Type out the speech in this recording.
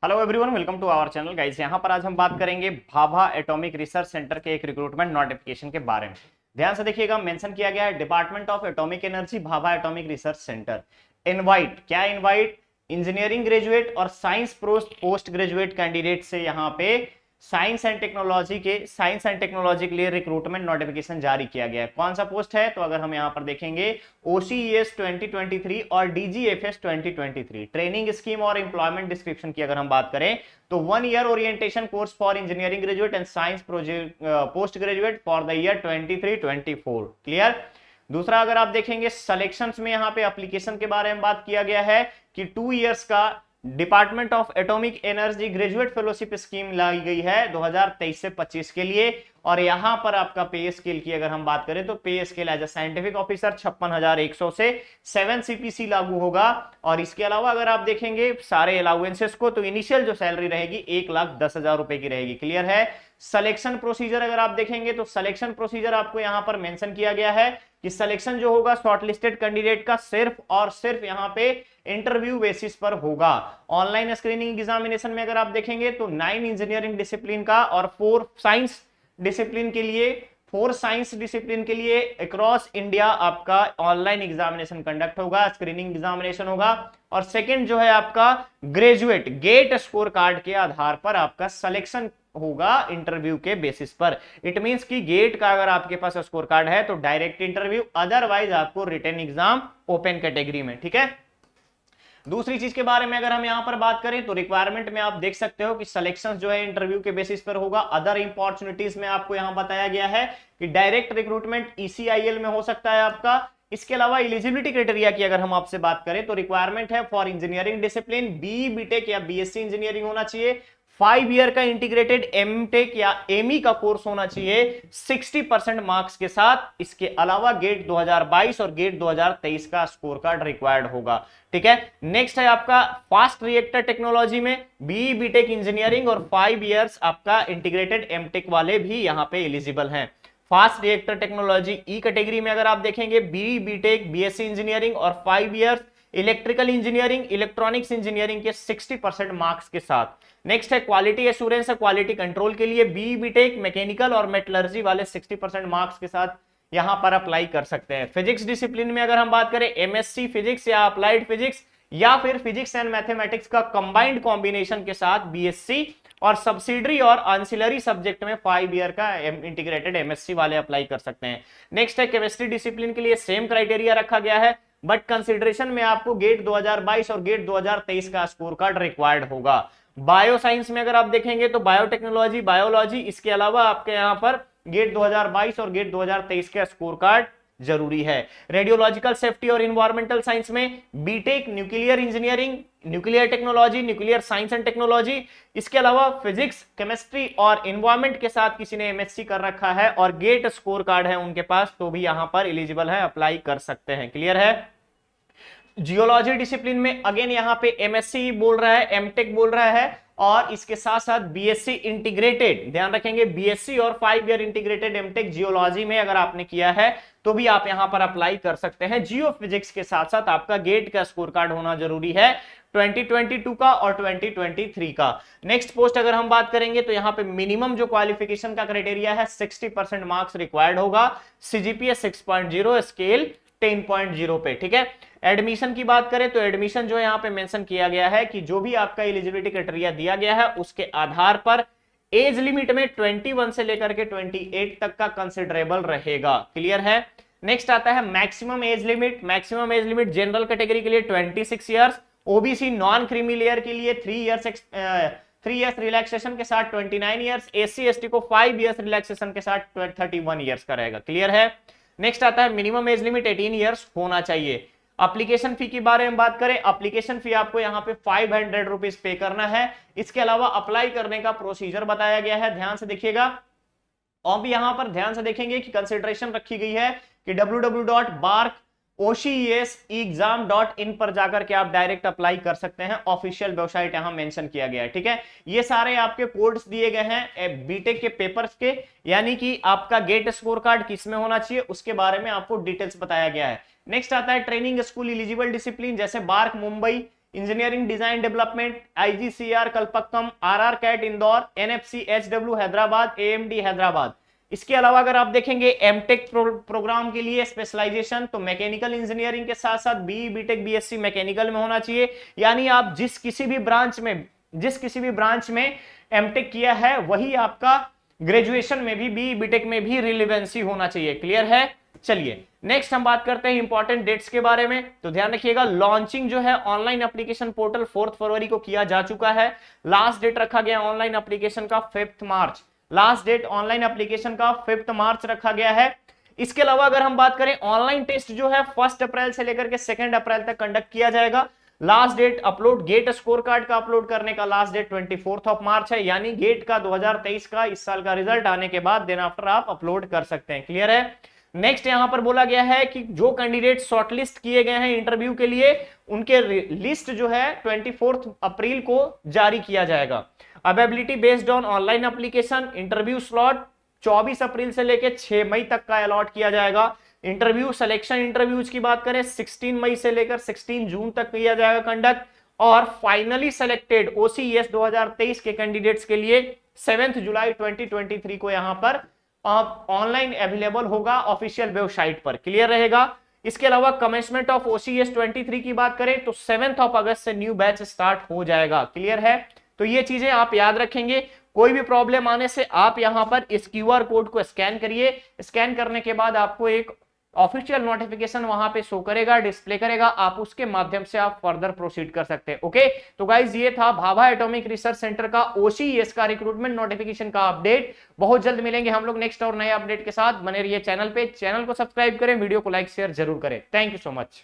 Hello everyone, welcome to our channel guys. यहाँ पर आज हम बात करेंगे भाभा एटॉमिक रिसर्च सेंटर के एक रिक्रूटमेंट नोटिफिकेशन के बारे में। ध्यान से देखिएगा, मेंशन किया गया है department of atomic energy Bhabha atomic research centre. Invite क्या इनवाइट इंजीनियरिंग ग्रेजुएट और साइंस पोस्ट ग्रेजुएट कैंडिडेट से यहाँ पे साइंस एंड टेक्नोलॉजी के लिए रिक्रूटमेंट नोटिफिकेशन जारी किया गया है। कौन सा पोस्ट है? तो अगर हम यहाँ पर देखेंगे OCES 2023 और DGFS 2023 ट्रेनिंग स्कीम और एम्प्लॉयमेंट डिस्क्रिप्शन की अगर हम बात करें तो 1 year orientation course for engineering graduate and science post graduate for the year 23-24। Clear. दूसरा अगर आप देखेंगे सिलेक्शंस में यहाँ पे एप्लीकेशन के बारे में बात किया गया है कि 2 इयर्स का department of atomic energy graduate fellowship scheme लाई गई है 2023 से 25 के लिए। और यहां पर आपका पे स्केल की अगर हम बात करें तो pay scale as a scientific officer 56,100 से 7 CPC लागू होगा। और इसके अलावा अगर आप देखेंगे सारे अलाउंसेस को तो इनिशियल जो सैलरी रहेगी 1,10,000 रुपए की रहेगी। क्लियर है। सिलेक्शन प्रोसीजर अगर आप देखेंगे तो सिलेक्शन प्रोसीजर आपको यहां पर मेंशन किया गया है कि सिलेक्शन जो होगा शॉर्टलिस्टेड कैंडिडेट का सिर्फ और सिर्फ यहां पे इंटरव्यू बेसिस पर होगा। ऑनलाइन स्क्रीनिंग एग्जामिनेशन में अगर आप देखेंगे तो 9 इंजीनियरिंग डिसिप्लिन का और 4 साइंस डिसिप्लिन के लिए अक्रॉस इंडिया आपका ऑनलाइन एग्जामिनेशन कंडक्ट होगा, स्क्रीनिंग एग्जामिनेशन होगा। और सेकंड जो है आपका ग्रेजुएट गेट स्कोर कार्ड के आधार पर आपका सिलेक्शन होगा इंटरव्यू के बेसिस पर। इट मींस कि गेट का अगर आपके पास स्कोर कार्ड है तो डायरेक्ट इंटरव्यू, अदरवाइज आपको रिटन एग्जाम ओपन कैटेगरी में। ठीक है। दूसरी चीज के बारे में अगर हम यहां पर बात करें तो रिक्वायरमेंट में आप देख सकते हो कि सिलेक्शन जो है इंटरव्यू के बेसिस पर होगा। अदर इंपॉर्चुनिटीज में आपको यहां बताया गया है कि डायरेक्ट रिक्रूटमेंट ECIL में हो सकता है आपका। इसके अलावा एलिजिबिलिटी क्राइटेरिया की अगर हम आपसे बात करें तो रिक्वायरमेंट है for engineering discipline BE BTech या BSc इंजीनियरिंग होना चाहिए। 5 ईयर का इंटीग्रेटेड MTech या ME का कोर्स होना चाहिए 60% मार्क्स के साथ। इसके अलावा गेट 2022 और गेट 2023 का स्कोर कार्ड रिक्वायर्ड होगा। ठीक है। नेक्स्ट है आपका फास्ट रिएक्टर टेक्नोलॉजी में BE BTech इंजीनियरिंग और 5 इयर्स आपका इंटीग्रेटेड MTech वाले भी यहां पे एलिजिबल हैं। Fast reactor technology E category में अगर आप देखेंगे BE BTech BSc इंजीनियरिंग और 5 years electrical engineering electronics engineering के 60% मार्क्स के साथ। नेक्स्ट है क्वालिटी एश्योरेंस क्वालिटी कंट्रोल के लिए BE BTech मैकेनिकल और मेटलर्जी वाले 60% मार्क्स के साथ यहां पर अप्लाई कर सकते हैं। फिजिक्स डिसिप्लिन में अगर हम बात करें MSc फिजिक्स या अप्लाइड फिजिक्स या फिर फिजिक्स एंड मैथमेटिक्स का कंबाइंड कॉम्बिनेशन के साथ BSc और सब्सिडरी और आंसिलरी सब्जेक्ट में 5 ईयर का इंटीग्रेटेड MSc वाले अप्लाई कर सकते हैं। नेक्स्ट है केमिस्ट्री डिसिप्लिन के लिए सेम क्राइटेरिया रखा गया है, बट कंसिडरेशन में आपको गेट 2022 और गेट 2023 का स्कोर कार्ड रिक्वायर्ड होगा। बायो साइंस में अगर आप देखेंगे तो बायोटेक्नोलॉजी बायोलॉजी, इसके अलावा आपके यहां पर गेट 2022 और गेट 2023 का स्कोर कार्ड जरूरी है। रेडियोलॉजिकल सेफ्टी और इन्वायरमेंटल साइंस में BTech nuclear engineering nuclear technology nuclear science and technology, इसके अलावा फिजिक्स केमिस्ट्री और इन्वायरमेंट के साथ किसी ने MSc कर रखा है और गेट स्कोर कार्ड है उनके पास तो भी यहां पर एलिजिबल है, अप्लाई कर सकते हैं। क्लियर है। जियोलॉजी डिसिप्लिन में अगेन यहां पे MSc बोल रहा है, MTech बोल रहा है और इसके साथ साथ BSc इंटीग्रेटेड, ध्यान रखेंगे BSc और 5 ईयर इंटीग्रेटेड MTech जियोलॉजी में अगर आपने किया है तो भी आप यहां पर अप्लाई कर सकते हैं। जियो फिजिक्स के साथ साथ आपका गेट का स्कोर कार्ड होना जरूरी है 2022 का और 2023 का। नेक्स्ट पोस्ट अगर हम बात करेंगे तो यहां पे मिनिमम जो क्वालिफिकेशन का क्राइटेरिया है 60% मार्क्स रिक्वायर्ड होगा, CGPA 6.0 स्केल 10.0 पे। ठीक है। एडमिशन की बात करें तो एडमिशन जो यहां पे मेंशन किया गया है कि जो भी आपका एलिजिबिलिटी क्राइटेरिया दिया गया है उसके आधार पर एज लिमिट में 21 से लेकर के 28 तक का कंसिडरेबल रहेगा। क्लियर है। नेक्स्ट आता है maximum age limit. Maximum age limit general category के लिए 26 years, OBC non creamy layer के लिए 3 इयर्स रिलैक्सेशन के साथ 29 इयर्स, SC ST को 5 इयर्स रिलैक्सेशन के साथ 31 इयर्स का रहेगा। क्लियर है। नेक्स्ट आता है मिनिमम एज लिमिट 18 इयर्स होना चाहिए। एप्लीकेशन फी के बारे में बात करें, एप्लीकेशन फी आपको यहां पे 500 रुपीज पे करना है। इसके अलावा अप्लाई करने का प्रोसीजर बताया गया है, ध्यान से देखिएगा। और भी यहां पर ध्यान से देखेंगे कि कंसिडरेशन रखी गई है कि www.bark.ocesexam.in पर जाकर के आप डायरेक्ट अप्लाई कर सकते हैं। ऑफिशियल वेबसाइट यहां मेंशन किया गया है। ठीक है। ये सारे आपके कोड्स दिए गए हैं बीटेक के पेपर्स के, यानी कि आपका गेट स्कोर कार्ड किस में होना चाहिए उसके बारे में आपको डिटेल्स बताया गया है। नेक्स्ट आता है ट्रेनिंग स्कूल एलिजिबल डिसिप्लिन, जैसे BARC Mumbai engineering design development, IGCAR Kalpakkam, RR CAT Indore, NFC HW Hyderabad, AMD Hyderabad. इसके अलावा अगर आप देखेंगे एमटेक प्रोग्राम के लिए स्पेशलाइजेशन, तो मैकेनिकल इंजीनियरिंग के साथ साथ बीई बीटेक बीएससी मैकेनिकल में होना चाहिए। यानी आप जिस किसी भी ब्रांच में एमटेक किया है वही आपका ग्रेजुएशन में भी, बीई बीटेक में भी रिलेवेंसी होना चाहिए। क्लियर है? चलिए नेक्स्ट हम बात करते हैं इंपॉर्टेंट डेट्स के बारे में। तो ध्यान रखिएगा, लॉन्चिंग जो है ऑनलाइन एप्लीकेशन पोर्टल 4 फरवरी को किया जा चुका है। लास्ट डेट रखा गया ऑनलाइन एप्लीकेशन का 5 मार्च। लास्ट डेट ऑनलाइन एप्लीकेशन का 5 मार्च रखा गया है। इसके अलावा अगर हम बात करें, ऑनलाइन टेस्ट जो है 1 अप्रैल से लेकर के 2 अप्रैल तक कंडक्ट किया जाएगा। Last date upload GATE score card का अपलोड करने का लास्ट डेट 24 मार्च है। यानी गेट का 2023 का इस साल का रिजल्ट आने के बाद दिन आफ्टर आप अपलोड कर सकते हैं। क्लियर है? नेक्स्ट यहां पर बोला गया है कि जो कैंडिडेट शॉर्टलिस्ट किए गए हैं इंटरव्यू के लिए, उनके लिस्ट जो है 24 अप्रैल को जारी किया जाएगा। Availability based on online application, interview slot 24 अप्रैल से लेकर 6 मई तक का अलॉट किया जाएगा। इंटरव्यू सिलेक्शन इंटरव्यूज की बात करें 16 मई से लेकर 16 जून तक किया जाएगा कंडक्ट। और फाइनली सिलेक्टेड ओसीईएस 2023 के कैंडिडेट्स के लिए 7 जुलाई 2023 को यहां पर ऑनलाइन अवेलेबल होगा ऑफिशियल वेबसाइट पर। क्लियर रहेगा? इसके अलावा कमेंसमेंट ऑफ ओसीईएस 23 की बात करें तो 7 अगस्त से न्यू बैच स्टार्ट हो जाएगा। क्लियर है? तो ये चीजें आप याद रखेंगे। कोई भी प्रॉब्लम आने से आप यहां पर इस क्यूआर कोड को स्कैन करिए। स्कैन करने के बाद आपको एक ऑफिशियल नोटिफिकेशन वहां पे शो करेगा, डिस्प्ले करेगा, आप उसके माध्यम से आप फर्दर प्रोसीड कर सकते हैं। ओके, तो गाइज ये था भाभा एटॉमिक रिसर्च सेंटर का ओसीईएस का रिक्रूटमेंट नोटिफिकेशन का अपडेट। बहुत जल्द मिलेंगे हम लोग नेक्स्ट और नए अपडेट के साथ। बने रहिए चैनल पे, चैनल को सब्सक्राइब करें, वीडियो को लाइक शेयर जरूर करें। Thank you so much.